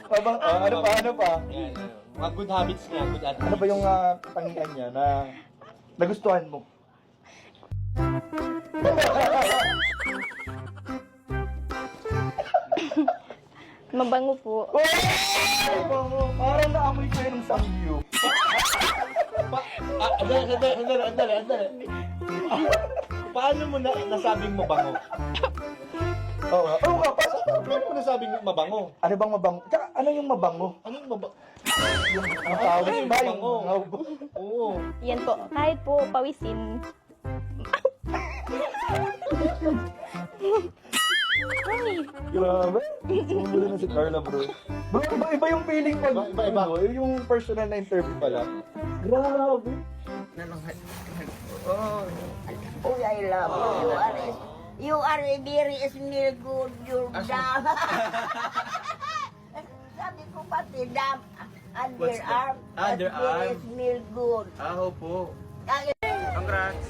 Ano pa? Yan, mga good habits niya, good attitude. Ano ba yung katangian niya na nagustuhan mo? Mabango po. Parang naamoy ko yun ng samgyu. Andali. Paano mo nasabing mabango? Oo nga, Paano mo nasabing mabango? ano bang mabango? Tsaka ano yung mabango? Anong mabango? Ang tawag Ano yung ba mabango? Oo. Yan po. Kahit po pawisin. Ay, Grabe. Sumulo na si Carla, bro. Bro, iba yung feeling pag Iba. ano, yung personal na interview pala. Grabe. Oh, I love you. You are a very smell good. You're dumb. Sabi ko pati dumb. Underarm. Underarm. Very smell good. Aho po. Ay, Congrats.